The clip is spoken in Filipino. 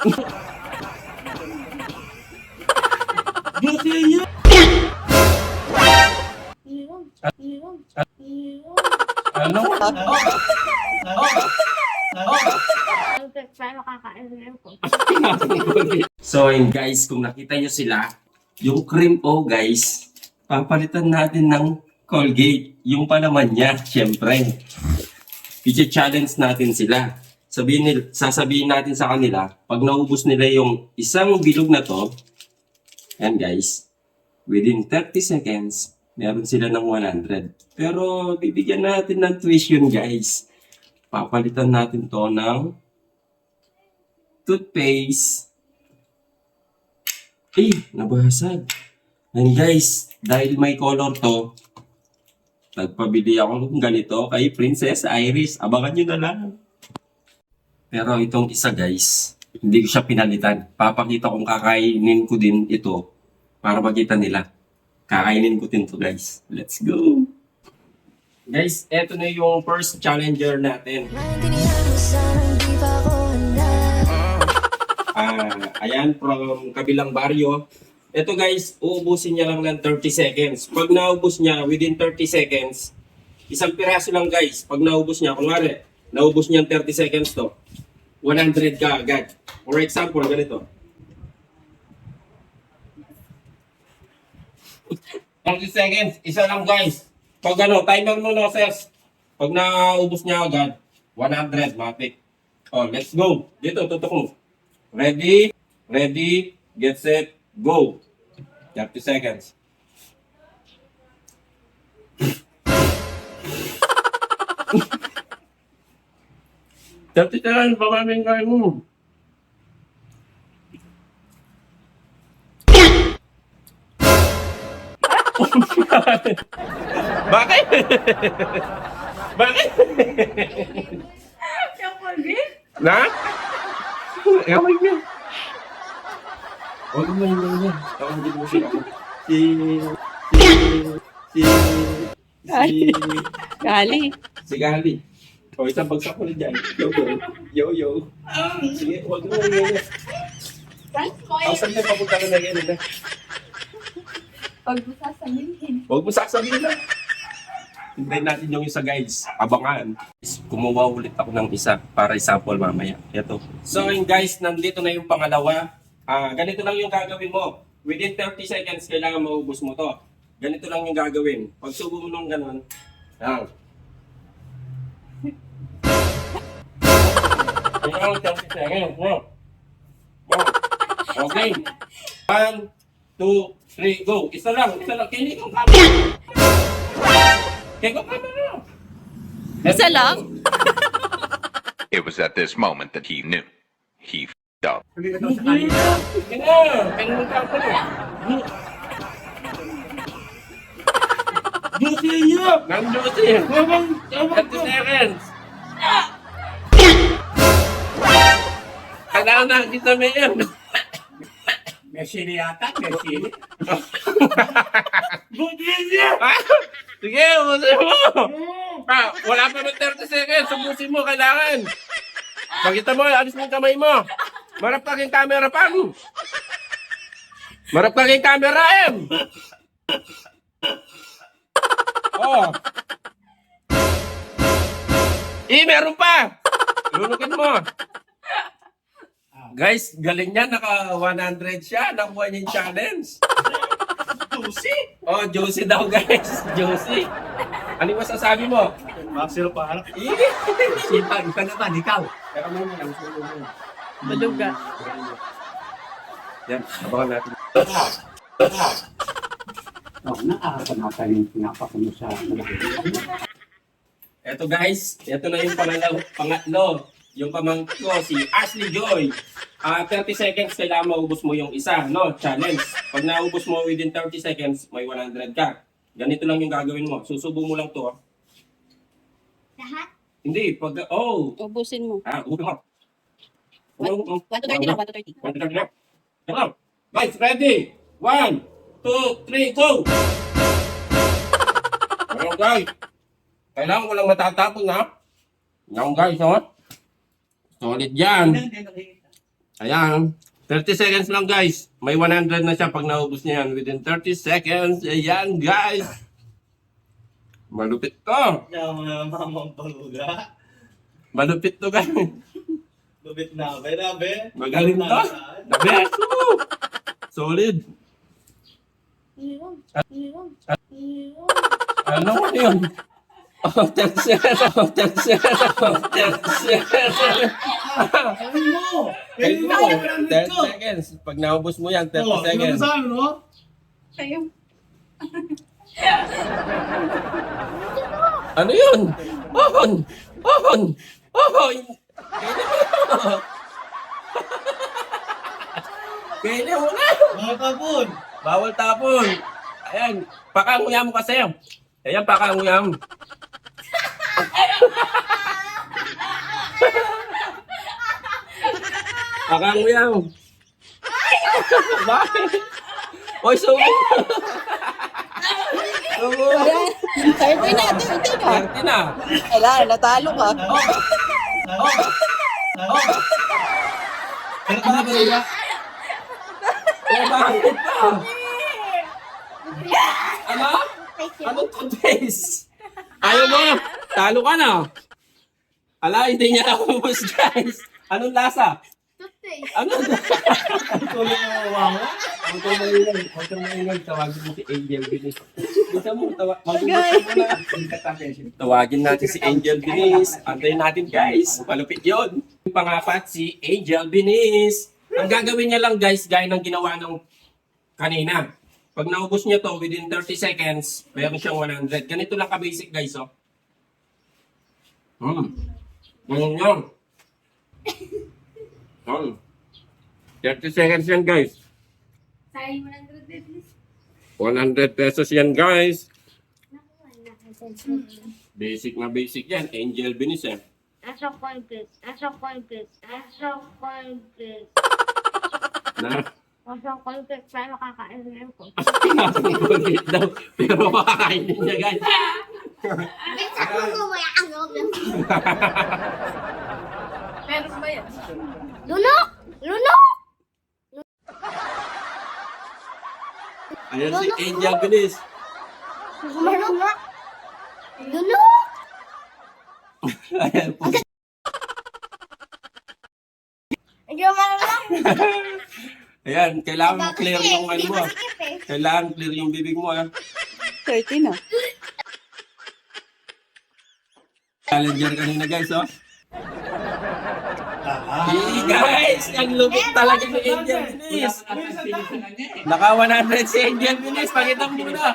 Ano? So ayun guys, kung nakita nyo sila, yung cream o guys, papalitan natin ng Colgate. Yung palaman niya, syempre. I-challenge natin sila. Sasabihin natin sa kanila, pag naubos nila yung isang bilog na to, yan guys, within 30 seconds, meron sila ng 100. Pero bibigyan natin ng tuition guys. Papalitan natin to ng toothpaste. Nabasag. And guys, dahil may color to, nagpabili ako ng ganito kay Princess Iris. Abangan nyo na lang. Pero itong isa guys, hindi ko siya pinalitan. Papakita kong kakainin ko din ito para makita nila. Kakainin ko din to guys. Let's go! Guys, eto na yung first challenger natin. Ayan, from kabilang baryo. Ito guys, uubusin niya lang ng 30 seconds. Pag naubos niya, within 30 seconds, isang piraso lang guys. Pag naubos niya, kunwari, naubos niya 30 seconds to, 100 ka agad. For example, ganito. 30 seconds, isa lang guys. Pag timer mo no, ses. Pag naubos niya agad, 100, matik. Oh, let's go. Dito, tutok mo. Ready, get set, go. 30 seconds. Dati talan, pamaming kain mo. Bakit? Bakit? Yung Colgate? Na? Kamay niya. Huwag mo yun. Tawagin mo siya. Gali. Si Gali. O, isang bagsak ko na dyan. Yo. Sige, huwag mo yun. Ang saan niya papunta ka na yan. Pag mo sasabihin. Huwag mo sasabihin na. Hintayin natin yung isa guys. Abangan. Kumuha ulit ako ng isa para i-sample mamaya. Ito. So yun guys, nandito na yung pangalawa. Ganito lang yung gagawin mo. Within 30 seconds, kailangan maubos mo to. Ganito lang yung gagawin. Pag subo mo nung ganon, yan. Kailangan 30 seconds. Okay. 1, 2, 3, go. Isa lang. Kinig kong camera. Kinig kong camera. Isa lang? It was at this moment that he knew. He f***ed up. Sige na. Kinig kong camera. Juicy yun! Juicy! 30 seconds! Kailangan na kita may yun. May sili yata, may sili. Sige, ubusin mo! Wala pa ng 30 seconds, ubusin mo, kailangan! Pagkita mo, alis mo yung kamay mo! Marap ka yung camera, Pam! Marap ka yung camera, Em! Oh! Meron pa! Lunukin mo! Guys, galing niya, naka 100 siya, nakuha niya yung challenge. Juicy? Oh, juicy daw guys, juicy. Ano yung masasabi mo? Maxilo pa harap. Sipag, ikaw naman, ikaw. Pero mo lang, sulo mo. Maluga. Yan, abangan natin. Nakakakamata yung pinapakano sa Eto guys, eto na yung pangatlo. Yung pamangkin ko, si Ashley Joy. 30 seconds, kailangan maubos mo yung isa, no? Challenge. Pag naubos mo within 30 seconds, may 100 ka. Ganito lang yung gagawin mo. Susubo mo lang to. Lahat? Hindi, Ubusin mo. ubusin mo. 1 to 30 lang, 1 to 30. 1 to 30 lang. Come on. Guys, ready? 1, 2, 3, go! Ayan guys. Kailangan ko lang matatapon ha. Ayan guys, no? Solid yan. Ayan. 30 seconds lang guys. May 100 na siya pag naubos niya yan. Within 30 seconds. Ayan guys. Malupit to. Mamang baluga. Malupit to guys. Lubit na, be. Magaling to. The best. Woo! Solid. Ano yun? Oh, 10 seconds. Oh, 10 seconds. Oh, 10 seconds. Kaya mo. 10 seconds. Pag naubos mo yan, 30 seconds. Kayo. Ano yun? On! On! On! Kaya mo na! Mga kapon. Bawal tapon! Ayan, pakanguya mo kasi. Ayan, pakanguya mo. Pakanguya mo. Bakit? Oy, sumo! Sumo! 30 na, 30 na. 30 na. Wala, natalo ka. Eh, bakit pa? Ano? Anong toothpaste? Ayaw mo? Talo ka na. Ala, hindi niya naubos, guys. Anong lasa? Toothpaste. Ano? Huwag kang maingay. Huwag kang maingay. Tawagin mo si Angel Binis. Bisa mo, tawagin natin si Angel Binis. Antayin natin, guys. Malupit yun. Yung pangapat, si Angel Binis. Ang gagawin niya lang, guys, gaya ng ginawa ng kanina. Pag naubos niya to, within 30 seconds, meron siyang 100. Ganito lang ka-basic, guys, oh. Ganyan yun. 30 seconds yan, guys. Sayang 100 pesos. 100 pesos yan, guys. Nakuha na. Basic na basic yan. Angel Binis, eh. Nasa coin pit. Nasa coin pit. Nasa coin pit. Na, Nasa coin pit. Para makakain ko. pinakakulit daw. Pero makakainin niya, guys. Ako gumaya ang loob ng... Meron ba yan? Lunok! Lunok! Ayan si Angel Binis. Lunok! Lunok! Ayan po. Hindi mo malulok. Ayan, kailangan clear yung ano mo. Kailangan clear yung bibig mo, ah. 30 na. Challenger kanina, guys, oh. Hey, guys! Ang lupit talaga ni Angel Binis. Naka 100 si Angel Binis. Pakita mo muna.